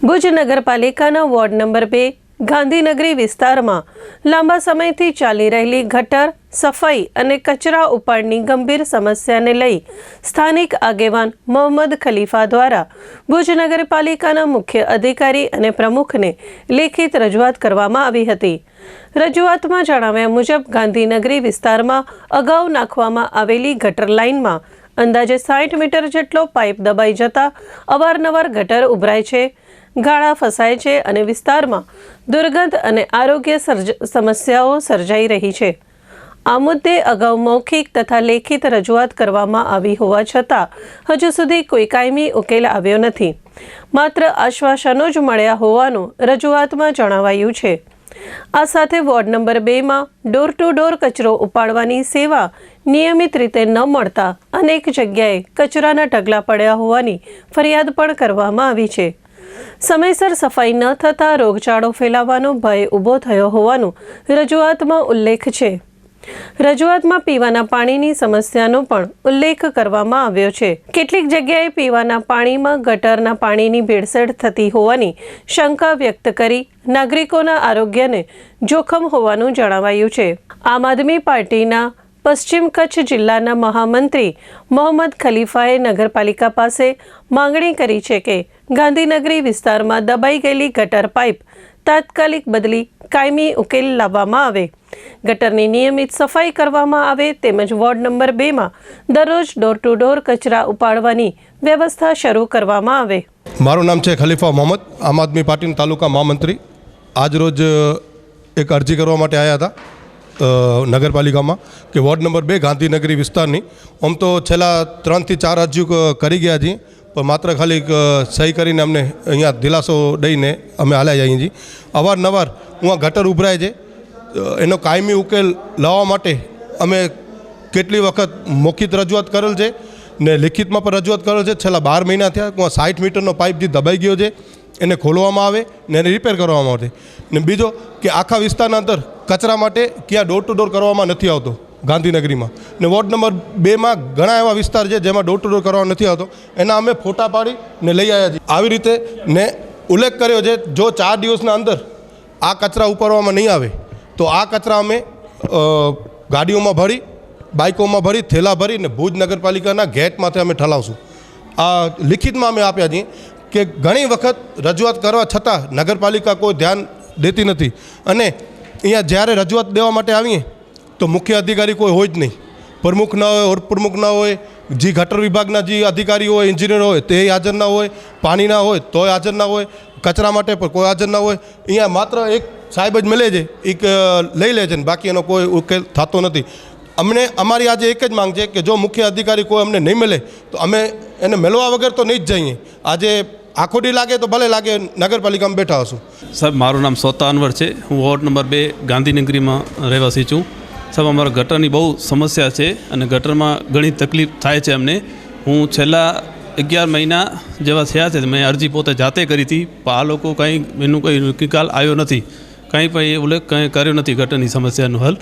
ભુજ નગરપાલિકાના ward number 2 Gandhinagari વિસ્તારમાં લાંબા સમયથી ચાલી રહેલી ગટર સફાઈ અને કચરા ઉપાડની ગંભીર સમસ્યાને લઈ સ્થાનિક આગેવાન મોહમ્મદ ખલીફા દ્વારા ભુજ નગરપાલિકાના મુખ્ય અધિકારી અને પ્રમુખને લેખિત રજૂઆત કરવામાં આવી હતી। રજૂઆતમાં જણાવ્યા મુજબ ગાંધીનગરી વિસ્તારમાં અગાઉ નાખવામાં આવેલી ગટર લાઇનમાં અંદાજે 60 મીટર જેટલો પાઇપ દબાઈ જતા અવારનવાર ગટર ઉભરાય છે, ગાળા ફસાય છે અને વિસ્તારમાં દુર્ગંધ અને આરોગ્ય સમસ્યાઓ સર્જાઈ રહી છે। આ મુદ્દે અગાઉ મૌખિક તથા લેખિત રજૂઆત કરવામાં આવી હોવા છતાં હજુ સુધી કોઈ કાયમી ઉકેલ આવ્યો નથી, માત્ર આશ્વાસનો જ મળ્યા હોવાનું રજૂઆતમાં જણાવાયું છે। આ સાથે વોર્ડ નંબર 2માં ડોર ટુ ડોર કચરો ઉપાડવાની સેવા નિયમિત રીતે ન મળતા અનેક જગ્યાએ કચરાના ઢગલા પડ્યા હોવાની ફરિયાદ પણ કરવામાં આવી છે। સમયસર સફાઈ ન થતાં રોગચાળો ફેલાવાનો ભય ઊભો થયો હોવાનું રજૂઆતમાં ઉલ્લેખ છે। રજૂઆતમાં પીવાના પાણીની સમસ્યાનો પણ ઉલ્લેખ કરવામાં આવ્યો છે। કેટલીક જગ્યાએ પીવાના પાણીમાં ગટરના પાણીની ભેળસેળ થતી હોવાની શંકા વ્યક્ત કરી નાગરિકોના આરોગ્યને જોખમ હોવાનું જણાવાયું છે। આમ આદમી પાર્ટીના પશ્ચિમ કચ્છ જિલ્લાના મહામંત્રી મોહમ્મદ ખલીફાએ નગરપાલિકા પાસે માંગણી કરી છે કે ગાંધીનગરી વિસ્તારમાં દબાઈ ગયેલી ગટર પાઇપ તાત્કાલિક બદલી કાયમી ઉકેલ લાવવામાં આવે, ગટરની નિયમિત સફાઈ કરવામાં આવે તેમજ વોર્ડ નંબર 2માં દરરોજ ડોર ટુ ડોર કચરા ઉપાડવાની વ્યવસ્થા શરૂ કરવામાં આવે। મારું નામ છે ખલીફા મોહમ્મદ, આમ આદમી પાર્ટીના તાલુકા મહામંત્રી। આજરોજ એક અરજી કરવા માટે આવ્યા હતા નગરપાલિકામાં કે વોર્ડ નંબર 2 ગાંધીનગરી વિસ્તારની આમ તો છેલ્લા 3 થી 4 અરજીઓ કરી ગયા છીએ, પણ માત્ર ખાલી સહી કરીને અમને અહીંયા દિલાસો દઈને અમે હાલ્યા જઈએ છીએ। અવારનવાર હું ગટર ઉભરાય છે, એનો કાયમી ઉકેલ લાવવા માટે અમે કેટલી વખત મૌખિક રજૂઆત કરેલ છે ને લેખિતમાં પણ રજૂઆત કરેલ છે। છેલ્લા 12 મહિના થયા 60 મીટરનો પાઇપ જે દબાઈ ગયો છે એને ખોલવામાં આવે ને એને રિપેર કરવામાં આવે ને બીજો કે આખા વિસ્તારના અંદર કચરા માટે ક્યાં ડોર ટુ ડોર કરવામાં નથી આવતો ગાંધીનગરીમાં ને વોર્ડ નંબર 2માં ઘણા એવા વિસ્તાર છે જેમાં ડોર ટુ ડોર કરવા નથી આવતો, એના અમે ફોટા પાડી ને લઈ આવ્યા છીએ। આવી રીતે ને ઉલ્લેખ કર્યો છે જો 4 દિવસના અંદર આ કચરા ઉપાડવામાં નહીં આવે તો આ કચરા અમે ગાડીઓમાં ભરી, બાઇકોમાં ભરી, થેલા ભરી ને ભુજ નગરપાલિકાના ગેટમાંથી અમે ઠલાવશું। આ લિખિતમાં અમે આપ્યા છીએ કે ઘણી વખત રજૂઆત કરવા છતાં નગરપાલિકા કોઈ ધ્યાન દેતી નથી અને અહીંયા જ્યારે રજૂઆત દેવા માટે આવીએ તો મુખ્ય અધિકારી કોઈ હોય જ નહીં, પ્રમુખ ના હોય, ઉપપ્રમુખ ના હોય, જે ગટર વિભાગના જે અધિકારી હોય, એન્જિનિયર હોય તે હાજર ના હોય, પાણીના હોય તોય હાજર ના હોય, કચરા માટે પણ કોઈ હાજર ના હોય। અહીંયા માત્ર એક સાહેબ જ મળે છે, એક લઈ લે છે ને બાકી એનો કોઈ ઉકેલ થતો નથી। અમને અમારી આજે એક જ માંગ છે કે જો મુખ્ય અધિકારી કોઈ અમને નહીં મળે તો અમે એને મળવા વગર તો નહીં જ જઈએ। આજે આખોડી લાગે તો ભલે લાગે, નગરપાલિકામાં બેઠા હશું। સાહેબ મારું નામ સોતા અનવર છે, હું વોર્ડ નંબર 2 ગાંધીનગરીમાં રહેવાસી છું। સાહેબ અમારા ગટરની બહુ સમસ્યા છે અને ગટરમાં ઘણી તકલીફ થાય છે અમને। હું છેલ્લા 11 મહિના જેવા થયા છે, મેં અરજી પોતે જાતે કરી હતી પણ આ લોકો કંઈ એનું કોઈ નિકાલ આવ્યો નથી, કંઈ પણ એ ઉલ્લેખ કંઈ કર્યો નથી ગટરની સમસ્યાનું હલ।